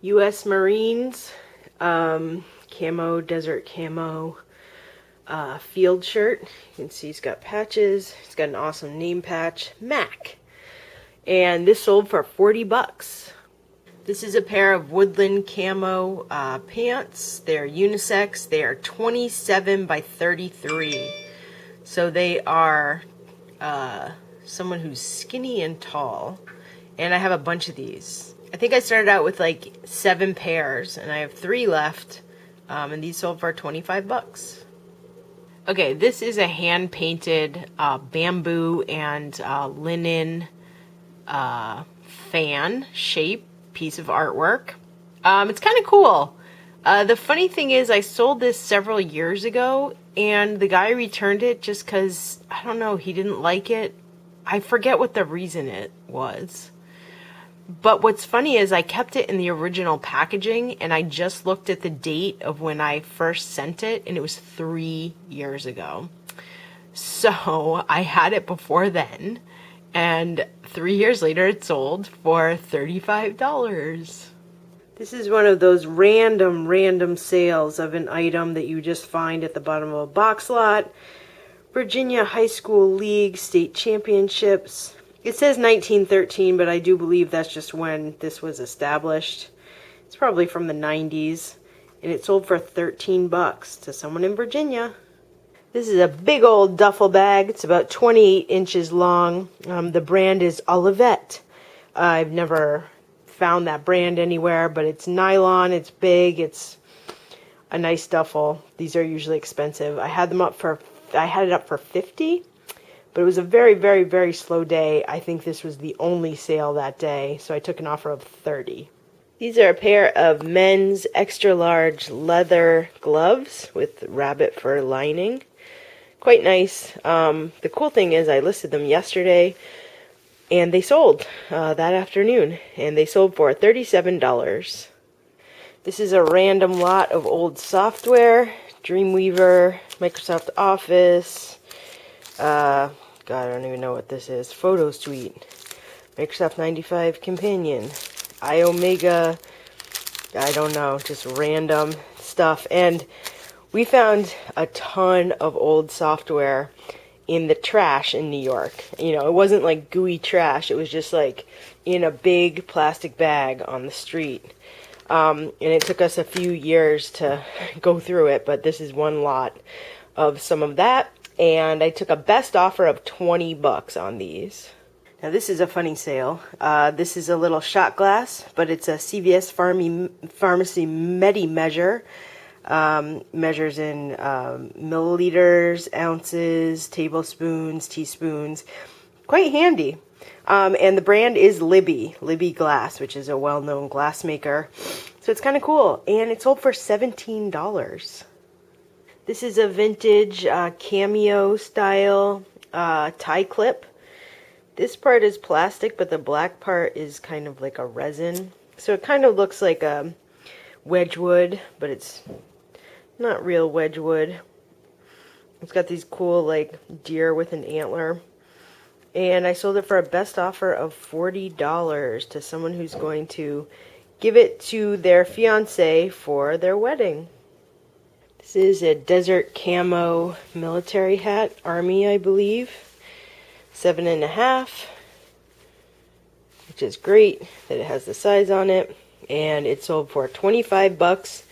U.S. Marines, camo, desert camo, field shirt. You can see he's got patches. He's got an awesome name patch, Mac. And this sold for 40 bucks. This is a pair of Woodland camo pants. They're unisex. They are 27 by 33. So they are someone who's skinny and tall. And I have a bunch of these. I think I started out with like 7 pairs, and I have 3 left. And these sold for 25 bucks. Okay, this is a hand-painted bamboo and linen fan shape piece of artwork. It's kind of cool. The funny thing is I sold this several years ago, and the guy returned it just because, I don't know, he didn't like it. I forget what the reason it was. But what's funny is I kept it in the original packaging, and I just looked at the date of when I first sent it, and it was 3 years ago. So I had it before then, and 3 years later it sold for $35. This is one of those random sales of an item that you just find at the bottom of a box lot. Virginia High School League State Championships. It says 1913, but I do believe that's just when this was established. It's probably from the 90s, and it sold for 13 bucks to someone in Virginia. This is a big old duffel bag. It's about 28 inches long. The brand is Olivet. I've never found that brand anywhere, but it's nylon, it's big, it's a nice duffel. These are usually expensive. I had it up for 50. But it was a very slow day. I think this was the only sale that day, so I took an offer of 30. These are a pair of men's extra large leather gloves with rabbit fur lining. Quite nice. The cool thing is I listed them yesterday, and they sold that afternoon, and they sold for $37. This is a random lot of old software, Dreamweaver, Microsoft Office, God, I don't even know what this is. Photo Suite, Microsoft 95 Companion, iOmega, I don't know, just random stuff. And we found a ton of old software in the trash in New York. You know, it wasn't like gooey trash. It was just like in a big plastic bag on the street. And it took us a few years to go through it, but this is one lot of some of that. And I took a best offer of 20 bucks on these. Now this is a funny sale. This is a little shot glass, but it's a CVS Pharmacy Medi Measure. Measures in milliliters, ounces, tablespoons, teaspoons. Quite handy. And the brand is Libby Glass, which is a well-known glass maker. So it's kind of cool. And it sold for $17. This is a vintage Cameo style tie clip. This part is plastic, but the black part is kind of like a resin. So it kind of looks like a Wedgwood, but it's not real Wedgwood. It's got these cool like deer with an antler. And I sold it for a best offer of $40 to someone who's going to give it to their fiance for their wedding. This is a desert camo military hat, Army, I believe. 7.5, which is great that it has the size on it. And it sold for 25 bucks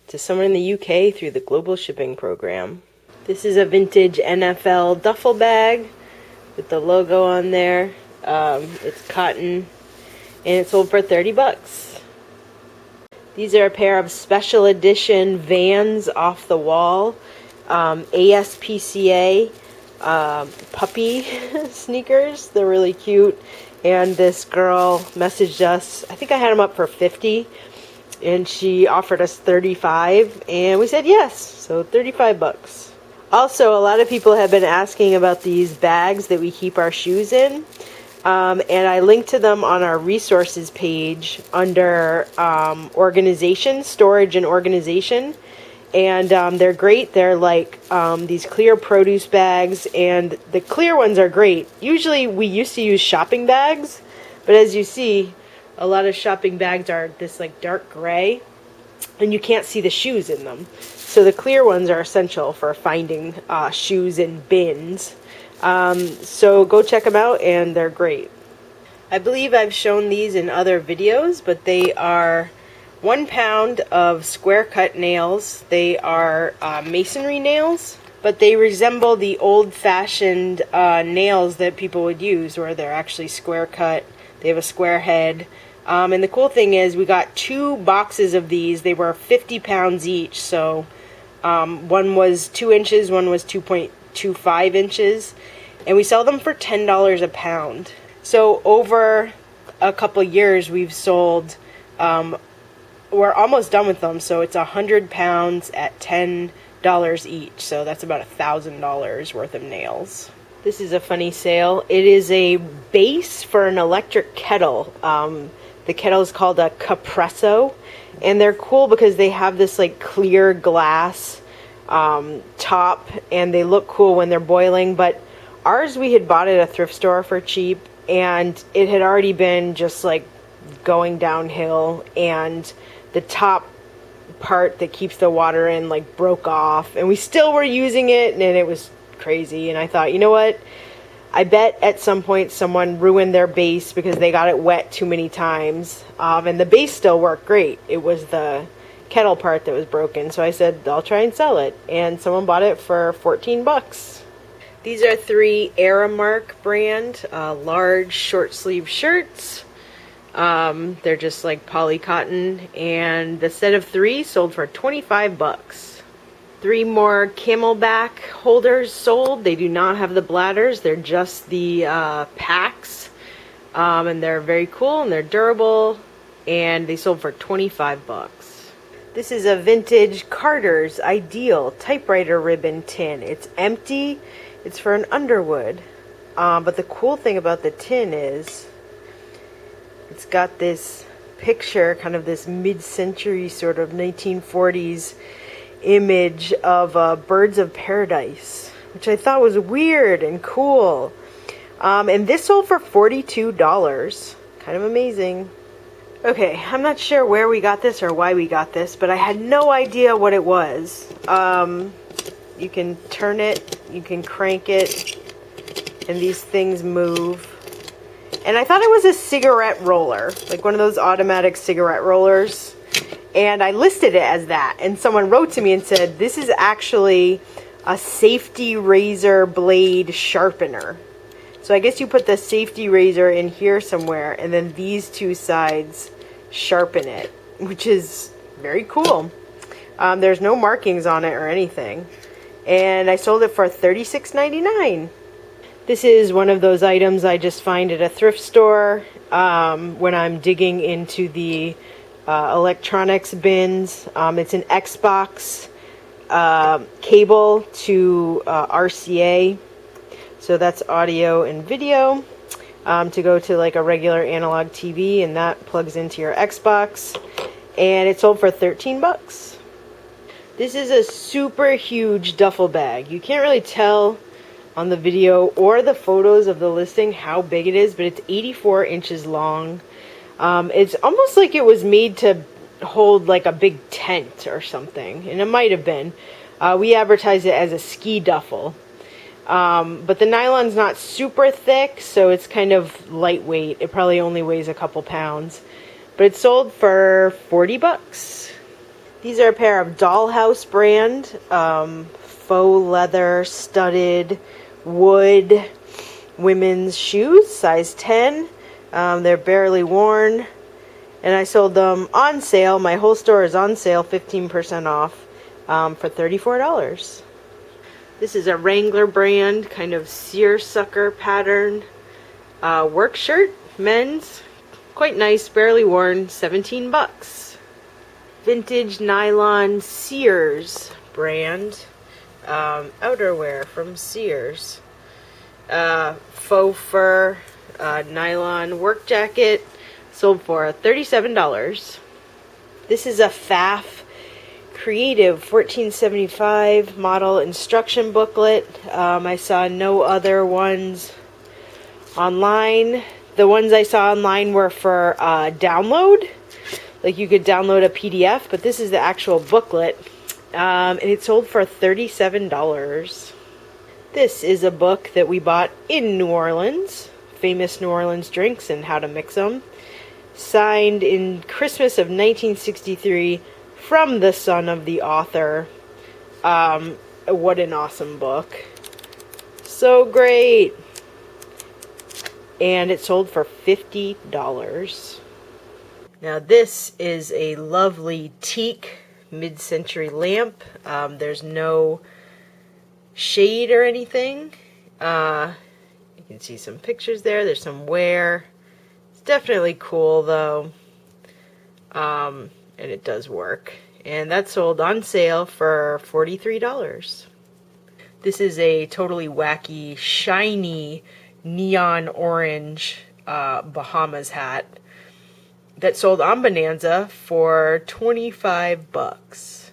to someone in the UK through the global shipping program. This is a vintage NFL duffel bag with the logo on there. It's cotton, and it sold for 30 bucks. These are a pair of special edition Vans off the wall, ASPCA puppy sneakers. They're really cute. And this girl messaged us. I think I had them up for 50, and she offered us 35, and we said yes. So 35 bucks. Also, a lot of people have been asking about these bags that we keep our shoes in. And I linked to them on our resources page under organization, storage and organization. And they're great. They're like these clear produce bags, and the clear ones are great. Usually we used to use shopping bags, but as you see, A lot of shopping bags are this like dark gray, and you can't see the shoes in them. So the clear ones are essential for finding shoes in bins. So go check them out, and they're great. I believe I've shown these in other videos, but they are 1 pound of square cut nails. They are masonry nails, but they resemble the old-fashioned nails that people would use, where they're actually square cut. They have a square head. And the cool thing is we got 2 boxes of these. They were 50 pounds each, so one was 2 inches, one was 2.25 inches, and we sell them for $10 a pound. So over a couple years we've sold, we're almost done with them, so it's 100 pounds at $10 each, so that's about $1,000 worth of nails. This is a funny sale. It is a base for an electric kettle. The kettle is called a Capresso, and they're cool because they have this like clear glass top, and they look cool when they're boiling. But ours, we had bought at a thrift store for cheap, and it had already been just like going downhill, and the top part that keeps the water in like broke off, and we still were using it, and it was crazy. And I thought, you know what, I bet at some point someone ruined their base because they got it wet too many times, and the base still worked great. It was the kettle part that was broken, so I said I'll try and sell it, and someone bought it for 14 bucks. These are 3 Aramark brand large short sleeve shirts. They're just like poly cotton, and the set of 3 sold for 25 bucks. 3 more Camelback holders sold. They do not have the bladders, they're just the packs, and they're very cool and they're durable, and they sold for 25 bucks. This is a vintage Carter's Ideal typewriter ribbon tin. It's empty. It's for an Underwood, but the cool thing about the tin is it's got this picture, kind of this mid-century sort of 1940s image of birds of paradise, which I thought was weird and cool. And this sold for $42. Kind of amazing. Okay, I'm not sure where we got this or why we got this, but I had no idea what it was. You can turn it, you can crank it, and these things move. And I thought it was a cigarette roller, like one of those automatic cigarette rollers. And I listed it as that, and someone wrote to me and said, this is actually a safety razor blade sharpener. So I guess you put the safety razor in here somewhere, and then these 2 sides sharpen it, which is very cool. There's no markings on it or anything. And I sold it for $36.99. This is one of those items I just find at a thrift store when I'm digging into the electronics bins. It's an Xbox cable to RCA, so that's audio and video, to go to like a regular analog TV, and that plugs into your Xbox, and it sold for 13 bucks. This is a super huge duffel bag. You can't really tell on the video or the photos of the listing how big it is, but it's 84 inches long. It's almost like it was made to hold like a big tent or something, and it might have been. We advertise it as a ski duffel. But the nylon's not super thick, so it's kind of lightweight. It probably only weighs a couple pounds. But it sold for 40 bucks. These are a pair of Dollhouse brand, faux leather, studded, wood, women's shoes, size 10. They're barely worn, and I sold them on sale. My whole store is on sale, 15% off, for $34. This is a Wrangler brand, kind of seersucker pattern work shirt, men's, quite nice, barely worn, 17 bucks. Vintage nylon Sears brand, outerwear from Sears. Faux fur nylon work jacket, sold for $37. This is a Faff Creative 1475 model instruction booklet. I saw no other ones online The ones I saw online were for download. Like you could download a PDF, but this is the actual booklet. And it sold for $37. This is a book that we bought in New Orleans. Famous New Orleans drinks and how to mix them. Signed in Christmas of 1963 from the son of the author. What an awesome book. So great. And it sold for $50. Now this is a lovely teak mid-century lamp. There's no shade or anything. You can see some pictures there. There's some wear. It's definitely cool though. And it does work. And that sold on sale for $43. This is a totally wacky, shiny, neon orange Bahamas hat that sold on Bonanza for 25 bucks.